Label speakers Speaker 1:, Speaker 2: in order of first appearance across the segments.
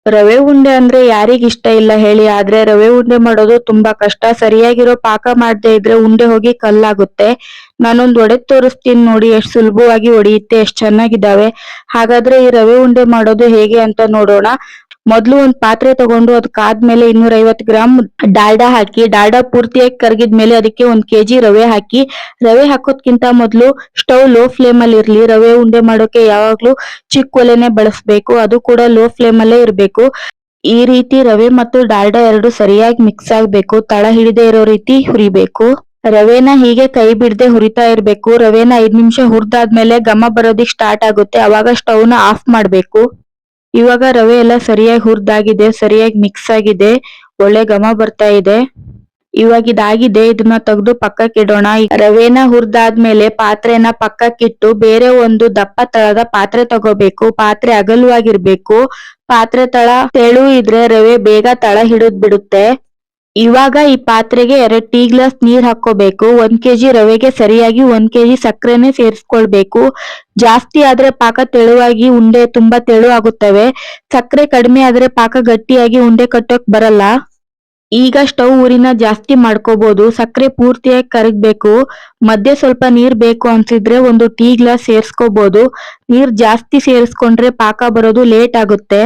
Speaker 1: ರವೆ ಉಂಡೆ ಅಂದ್ರೆ ಯಾರಿಗ್ ಇಷ್ಟ ಇಲ್ಲ ಹೇಳಿ. ಆದ್ರೆ ರವೆ ಉಂಡೆ ಮಾಡೋದು ತುಂಬಾ ಕಷ್ಟ. ಸರಿಯಾಗಿರೋ ಪಾಕ ಮಾಡದೇ ಇದ್ರೆ ಉಂಡೆ ಹೋಗಿ ಕಲ್ಲಾಗುತ್ತೆ. ನಾನೊಂದ್ ಒಡೆದ್ ತೋರಿಸ್ತೀನಿ ನೋಡಿ, ಎಷ್ಟ್ ಸುಲಭವಾಗಿ ಒಡೆಯುತ್ತೆ, ಎಷ್ಟ್ ಚೆನ್ನಾಗಿದ್ದಾವೆ. ಹಾಗಾದ್ರೆ ಈ ರವೆ ಉಂಡೆ ಮಾಡೋದು ಹೇಗೆ ಅಂತ ನೋಡೋಣ. ಮೊದ್ಲು ಒಂದ್ ಪಾತ್ರೆ ತಗೊಂಡು ಅದಕ್ಕಾದ್ಮೇಲೆ 250 ಗ್ರಾಮ್ ಡಾಲ್ಡಾ ಹಾಕಿ, ಡಾಲ್ಡಾ ಪೂರ್ತಿಯಾಗಿ ಕರಗಿದ್ಮೇಲೆ ಅದಕ್ಕೆ 1 kg ರವೆ ಹಾಕಿ. ರವೆ ಹಾಕೋದ್ಕಿಂತ ಮೊದ್ಲು ಸ್ಟವ್ ಲೋ ಫ್ಲೇಮ್ ಅಲ್ಲಿ ಇರ್ಲಿ. ರವೆ ಉಂಡೆ ಮಾಡೋಕೆ ಯಾವಾಗ್ಲೂ ಚಿಕ್ಕ ಒಲೆನೆ ಬಳಸ್ಬೇಕು, ಅದು ಕೂಡ ಲೋ ಫ್ಲೇಮ್ ಅಲ್ಲೇ ಇರ್ಬೇಕು. ಈ ರೀತಿ ರವೆ ಮತ್ತು ಡಾಲ್ಡಾ ಎರಡು ಸರಿಯಾಗಿ ಮಿಕ್ಸ್ ಆಗ್ಬೇಕು. ತಳ ಹಿಡಿದೇ ಇರೋ ರೀತಿ ಹುರಿಬೇಕು. ರವೆನ ಹೀಗೆ ಕೈ ಬಿಡದೆ ಹುರಿತಾ ಇರ್ಬೇಕು. ರವೆನ 5 ನಿಮಿಷ ಹುರಿದಾದ್ಮೇಲೆ ಘಮ ಬರೋದಿಕ್ ಸ್ಟಾರ್ಟ್ ಆಗುತ್ತೆ, ಅವಾಗ ಸ್ಟವ್ ನ ಆಫ್ ಮಾಡ್ಬೇಕು. ಇವಾಗ ರವೆ ಎಲ್ಲ ಸರಿಯಾಗಿ ಹುರಿದಾಗಿದೆ, ಸರಿಯಾಗಿ ಮಿಕ್ಸ್ ಆಗಿದೆ, ಒಳ್ಳೆ ಘಮ ಬರ್ತಾ ಇದೆ. ಇವಾಗ ಇದಾಗಿದೆ, ಇದನ್ನ ತೆಗೆದು ಪಕ್ಕಕ್ಕಿಡೋಣ. ರವೆನ ಹುರಿದಾದ್ಮೇಲೆ ಪಾತ್ರೆನ ಪಕ್ಕಕ್ಕಿಟ್ಟು ಬೇರೆ ಒಂದು ದಪ್ಪ ತಳದ ಪಾತ್ರೆ ತಗೋಬೇಕು. ಪಾತ್ರೆ ಅಗಲವಾಗಿರ್ಬೇಕು. ಪಾತ್ರೆ ತಳ ತೆಳು ಇದ್ರೆ ರವೆ ಬೇಗ ತಳ ಹಿಡಿದ್ ಬಿಡುತ್ತೆ. ಇವಾಗ ಈ ಪಾತ್ರೆಗೆ 2 ಟೀ ಗ್ಲಾಸ್ ನೀರ್ ಹಾಕೋಬೇಕು. 1 kg ರವೆಗೆ ಸರಿಯಾಗಿ 1 kg ಸಕ್ಕರೆನೆ ಸೇರಿಸ್ಕೊಳ್ಬೇಕು. ಜಾಸ್ತಿ ಆದ್ರೆ ಪಾಕ ತೆಳುವಾಗಿ ಉಂಡೆ ತುಂಬಾ ತೆಳು ಆಗುತ್ತವೆ. ಸಕ್ಕರೆ ಕಡಿಮೆ ಆದ್ರೆ ಪಾಕ ಗಟ್ಟಿಯಾಗಿ ಉಂಡೆ ಕಟ್ಟೋಕ್ ಬರಲ್ಲ. ಈಗ ಸ್ಟವ್ ಉರಿನ ಜಾಸ್ತಿ ಮಾಡ್ಕೋಬಹುದು. ಸಕ್ಕರೆ ಪೂರ್ತಿಯಾಗಿ ಕರಗ್ಬೇಕು. ಮಧ್ಯೆ ಸ್ವಲ್ಪ ನೀರ್ ಬೇಕು ಅನ್ಸಿದ್ರೆ 1 ಟೀ ಗ್ಲಾಸ್ ಸೇರ್ಸ್ಕೋಬಹುದು. ನೀರ್ ಜಾಸ್ತಿ ಸೇರಿಸ್ಕೊಂಡ್ರೆ ಪಾಕ ಬರೋದು ಲೇಟ್ ಆಗುತ್ತೆ.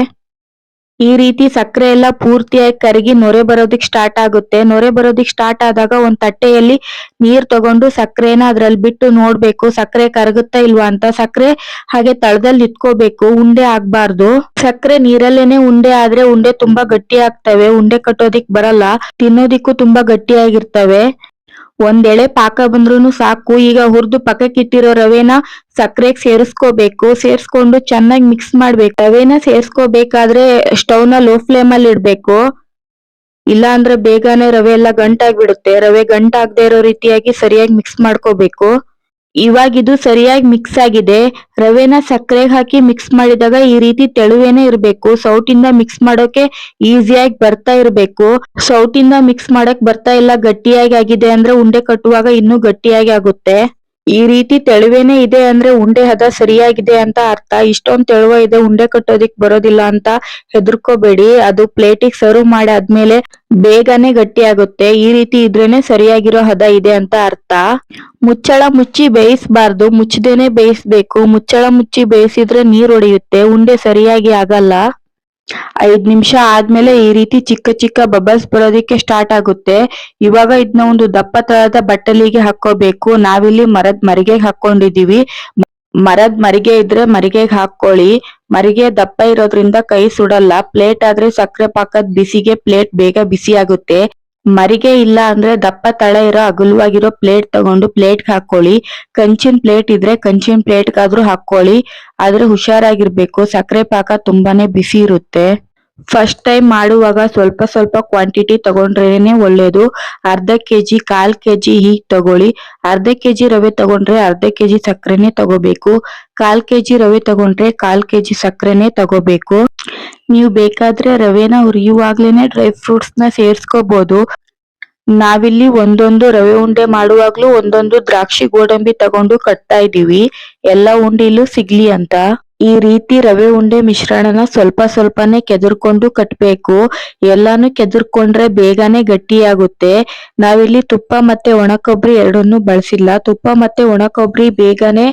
Speaker 1: ಈ ರೀತಿ ಸಕ್ಕರೆ ಎಲ್ಲ ಪೂರ್ತಿಯಾಗಿ ಕರಗಿ ನೊರೆ ಬರೋದಿಕ್ ಸ್ಟಾರ್ಟ್ ಆಗುತ್ತೆ. ನೊರೆ ಬರೋದಿಕ್ ಸ್ಟಾರ್ಟ್ ಆದಾಗ ಒಂದ್ ತಟ್ಟೆಯಲ್ಲಿ ನೀರ್ ತಗೊಂಡು ಸಕ್ಕರೆನ ಅದ್ರಲ್ಲಿ ಬಿಟ್ಟು ನೋಡ್ಬೇಕು, ಸಕ್ಕರೆ ಕರಗುತ್ತಾ ಇಲ್ವಾ ಅಂತ. ಸಕ್ಕರೆ ಹಾಗೆ ತಳದಲ್ಲಿ ನಿತ್ಕೋಬೇಕು, ಉಂಡೆ ಆಗ್ಬಾರ್ದು. ಸಕ್ಕರೆ ನೀರಲ್ಲೇನೆ ಉಂಡೆ ಆದ್ರೆ ಉಂಡೆ ತುಂಬಾ ಗಟ್ಟಿ ಆಗ್ತವೆ, ಉಂಡೆ ಕಟ್ಟೋದಿಕ್ ಬರಲ್ಲ, ತಿನ್ನೋದಿಕ್ಕೂ ತುಂಬಾ ಗಟ್ಟಿಯಾಗಿರ್ತವೆ. ಒಂದೆಳೆ ಪಾಕ ಬಂದ್ರೂ ಸಾಕು. ಈಗ ಹುರಿದು ಪಕ್ಕಕ್ಕಿಟ್ಟಿರೋ ರವೆನ ಸಕ್ಕರೆಗೆ ಸೇರಿಸ್ಕೋಬೇಕು. ಸೇರಿಸ್ಕೊಂಡು ಚೆನ್ನಾಗಿ ಮಿಕ್ಸ್ ಮಾಡ್ಬೇಕು. ರವೆನ ಸೇರಿಸ್ಕೋಬೇಕಾದ್ರೆ ಸ್ಟವ್ ನ ಲೋ ಫ್ಲೇಮ್ ಅಲ್ಲಿ ಇಡ್ಬೇಕು, ಇಲ್ಲ ಅಂದ್ರೆ ಬೇಗನೆ ರವೆ ಎಲ್ಲ ಗಂಟಾಗ್ಬಿಡುತ್ತೆ. ರವೆ ಗಂಟಾಗದೆ ಇರೋ ರೀತಿಯಾಗಿ ಸರಿಯಾಗಿ ಮಿಕ್ಸ್ ಮಾಡ್ಕೋಬೇಕು. ಇವಾಗ ಇದು ಸರಿಯಾಗಿ ಮಿಕ್ಸ್ ಆಗಿದೆ. ರವೆನ ಸಕ್ಕರೆಗೆ ಹಾಕಿ ಮಿಕ್ಸ್ ಮಾಡಿದಾಗ ಈ ರೀತಿ ತೆಳುವೇನೆ ಇರ್ಬೇಕು. ಸೌಟಿಂದ ಮಿಕ್ಸ್ ಮಾಡೋಕೆ ಈಸಿಯಾಗಿ ಬರ್ತಾ ಇರ್ಬೇಕು. ಸೌಟಿಂದ ಮಿಕ್ಸ್ ಮಾಡಕ್ ಬರ್ತಾ ಇಲ್ಲ, ಗಟ್ಟಿಯಾಗಿ ಆಗಿದೆ ಅಂದ್ರೆ ಉಂಡೆ ಕಟ್ಟುವಾಗ ಇನ್ನೂ ಗಟ್ಟಿಯಾಗಿ ಆಗುತ್ತೆ. ಈ ರೀತಿ ತೆಳುವೇನೆ ಇದೆ ಅಂದ್ರೆ ಉಂಡೆ ಹದ ಸರಿಯಾಗಿದೆ ಅಂತ ಅರ್ಥ. ಇಷ್ಟೊಂದ್ ತೆಳುವ ಇದೆ, ಉಂಡೆ ಕಟ್ಟೋದಿಕ್ ಬರೋದಿಲ್ಲ ಅಂತ ಹೆದರ್ಕೋಬೇಡಿ. ಅದು ಪ್ಲೇಟಿಗೆ ಸರ್ವ್ ಮಾಡಿ ಆದ್ಮೇಲೆ ಬೇಗನೆ ಗಟ್ಟಿ ಆಗುತ್ತೆ. ಈ ರೀತಿ ಇದ್ರೇನೆ ಸರಿಯಾಗಿರೋ ಹದ ಇದೆ ಅಂತ ಅರ್ಥ. ಮುಚ್ಚಳ ಮುಚ್ಚಿ ಬೇಯಿಸಬಾರ್ದು, ಮುಚ್ಚದೇನೆ ಬೇಯಿಸ್ಬೇಕು. ಮುಚ್ಚಳ ಮುಚ್ಚಿ ಬೇಯಿಸಿದ್ರೆ ನೀರ್ ಒಡೆಯುತ್ತೆ, ಉಂಡೆ ಸರಿಯಾಗಿ ಆಗಲ್ಲ. 5 ನಿಮಿಷ ಆದ್ಮೇಲೆ ಈ ರೀತಿ ಚಿಕ್ಕ ಚಿಕ್ಕ ಬಬಲ್ಸ್ ಬರೋದಿಕ್ಕೆ ಸ್ಟಾರ್ಟ್ ಆಗುತ್ತೆ. ಇವಾಗ ಇದನ್ನ ಒಂದು ದಪ್ಪ ತಳದ ಬಟ್ಟಲಿಗೆ ಹಾಕೋಬೇಕು. ನಾವಿಲ್ಲಿ ಮರದ ಮರಿಗೆಗೆ ಹಾಕೊಂಡಿದೀವಿ. ಮರದ ಮರಿಗೆ ಇದ್ರೆ ಮರಿಗೆಗೆ ಹಾಕೊಳ್ಳಿ. ಮರಿಗೆ ದಪ್ಪ ಇರೋದ್ರಿಂದ ಕೈ ಸುಡಲ್ಲ. ಪ್ಲೇಟ್ ಆದ್ರೆ ಸಕ್ಕರೆ ಪಾಕದ ಬಿಸಿಗೆ ಪ್ಲೇಟ್ ಬೇಗ ಬಿಸಿ ಆಗುತ್ತೆ. ಮರಿಗೆ ಇಲ್ಲ ಅಂದ್ರೆ ದಪ್ಪ ತಳ ಇರೋ ಅಗಲವಾಗಿರೋ ಪ್ಲೇಟ್ ತಗೊಂಡು ಪ್ಲೇಟ್ಗೆ ಹಾಕೊಳ್ಳಿ. ಕಂಚಿನ ಪ್ಲೇಟ್ ಇದ್ರೆ ಕಂಚಿನ ಪ್ಲೇಟ್ಗಾದ್ರೂ ಹಾಕೊಳ್ಳಿ, ಆದ್ರೆ ಹುಷಾರಾಗಿರ್ಬೇಕು, ಸಕ್ಕರೆ ಪಾಕ ತುಂಬಾನೇ ಬಿಸಿ ಇರುತ್ತೆ. ಫಸ್ಟ್ ಟೈಮ್ ಮಾಡುವಾಗ ಸ್ವಲ್ಪ ಸ್ವಲ್ಪ ಕ್ವಾಂಟಿಟಿ ತಗೊಂಡ್ರೇನೆ ಒಳ್ಳೇದು. ಅರ್ಧ kg 1/4 kg ಹೀಗ್ ತಗೊಳ್ಳಿ. ಅರ್ಧ kg ರವೆ ತಗೊಂಡ್ರೆ ಅರ್ಧ kg ಸಕ್ಕರೆನೆ ತಗೋಬೇಕು. 1/4 kg ರವೆ ತಗೊಂಡ್ರೆ 1/4 kg ಸಕ್ಕರೆನೆ ತಗೋಬೇಕು. ನೀವು ಬೇಕಾದ್ರೆ ರವೆನ ಹುರಿಯುವಾಗ್ಲೇನೆ ಡ್ರೈ ಫ್ರೂಟ್ಸ್ ನ ಸೇರ್ಸ್ಕೋಬಹುದು. ನಾವಿಲ್ಲಿ ಒಂದೊಂದು ರವೆ ಉಂಡೆ ಮಾಡುವಾಗ್ಲೂ ಒಂದೊಂದು ದ್ರಾಕ್ಷಿ ಗೋಡಂಬಿ ತಗೊಂಡು ಕಟ್ತಾ ಇದೀವಿ, ಎಲ್ಲ ಉಂಡಿಲೂ ಸಿಗ್ಲಿ ಅಂತ. ಈ ರೀತಿ ರವೆ ಉಂಡೆ ಮಿಶ್ರಣನ ಸ್ವಲ್ಪ ಸ್ವಲ್ಪನೇ ಕೆದರ್ಕೊಂಡು ಕಟ್ಬೇಕು. ಎಲ್ಲಾನು ಕೆದರ್ಕೊಂಡ್ರೆ ಬೇಗನೆ ಗಟ್ಟಿಯಾಗುತ್ತೆ. ನಾವಿಲ್ಲಿ ತುಪ್ಪ ಮತ್ತೆ ಒಣ ಕೊಬ್ಬರಿ ಎರಡನ್ನೂ ಬಳಸಿಲ್ಲ. ತುಪ್ಪ ಮತ್ತೆ ಒಣ ಕೊಬ್ಬರಿ ಬೇಗನೆ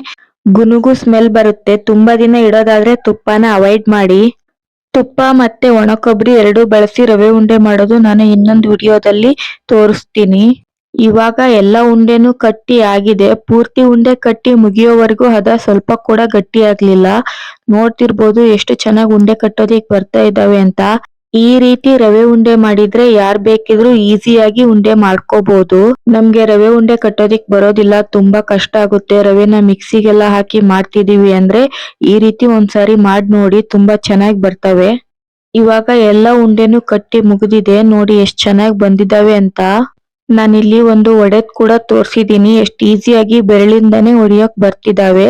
Speaker 1: ಗುನುಗು ಸ್ಮೆಲ್ ಬರುತ್ತೆ. ತುಂಬಾ ದಿನ ಇಡೋದಾದ್ರೆ ತುಪ್ಪನ ಅವಾಯ್ಡ್ ಮಾಡಿ. ತುಪ್ಪ ಮತ್ತೆ ಒಣ ಕೊಬ್ಬರಿ ಎರಡು ಬಳಸಿ ರವೆ ಉಂಡೆ ಮಾಡೋದು ನಾನು ಇನ್ನೊಂದು ವಿಡಿಯೋದಲ್ಲಿ ತೋರಿಸ್ತೀನಿ. ಇವಾಗ ಎಲ್ಲ ಉಂಡೆನೂ ಕಟ್ಟಿ ಆಗಿದೆ. ಪೂರ್ತಿ ಉಂಡೆ ಕಟ್ಟಿ ಮುಗಿಯೋವರೆಗೂ ಹದ ಸ್ವಲ್ಪ ಕೂಡ ಗಟ್ಟಿ ಆಗ್ಲಿಲ್ಲ. ನೋಡ್ತಿರ್ಬೋದು ಎಷ್ಟು ಚೆನ್ನಾಗಿ ಉಂಡೆ ಕಟ್ಟೋದಿಕ್ ಬರ್ತಾ ಇದ್ದಾವೆ ಅಂತ. ಈ ರೀತಿ ರವೆ ಉಂಡೆ ಮಾಡಿದ್ರೆ ಯಾರ್ ಬೇಕಿದ್ರು ಈಸಿಯಾಗಿ ಉಂಡೆ ಮಾಡ್ಕೋಬಹುದು. ನಮ್ಗೆ ರವೆ ಉಂಡೆ ಕಟ್ಟೋದಿಕ್ ಬರೋದಿಲ್ಲ, ತುಂಬಾ ಕಷ್ಟ ಆಗುತ್ತೆ. ರವೆನ ಮಿಕ್ಸಿಗೆಲ್ಲ ಹಾಕಿ ಮಾಡ್ತಿದೀವಿ ಅಂದ್ರೆ ಈ ರೀತಿ ಒಂದ್ಸಾರಿ ಮಾಡ್ ನೋಡಿ, ತುಂಬಾ ಚೆನ್ನಾಗಿ ಬರ್ತವೆ. ಇವಾಗ ಎಲ್ಲ ಉಂಡೆನೂ ಕಟ್ಟಿ ಮುಗಿದಿದೆ, ನೋಡಿ ಎಷ್ಟ್ ಚೆನ್ನಾಗಿ ಬಂದಿದ್ದಾವೆ ಅಂತ. ನಾನಿಲ್ಲಿ ಒಂದು ಒಡೆದ್ ಕೂಡ ತೋರ್ಸಿದೀನಿ, ಎಷ್ಟು ಈಸಿಯಾಗಿ ಬೆರಳಿಂದಾನೇ ಒಡೆಯಕ್ ಬರ್ತಿದಾವೆ.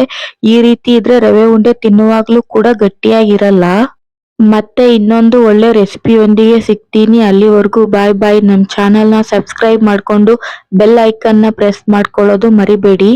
Speaker 1: ಈ ರೀತಿ ಇದ್ರೆ ರವೆ ಉಂಡೆ ತಿನ್ನುವಾಗ್ಲೂ ಕೂಡ ಗಟ್ಟಿಯಾಗಿರಲ್ಲ. ಮತ್ತೆ ಇನ್ನೊಂದು ಒಳ್ಳೆ ರೆಸಿಪಿಯೊಂದಿಗೆ ಸಿಗ್ತೀನಿ. ಅಲ್ಲಿವರೆಗೂ ಬಾಯ್ ಬಾಯ್. ನಮ್ ಚಾನೆಲ್ ನ ಸಬ್ಸ್ಕ್ರೈಬ್ ಮಾಡ್ಕೊಂಡು ಬೆಲ್ ಐಕನ್ ನ ಪ್ರೆಸ್ ಮಾಡ್ಕೊಳ್ಳೋದು ಮರಿಬೇಡಿ.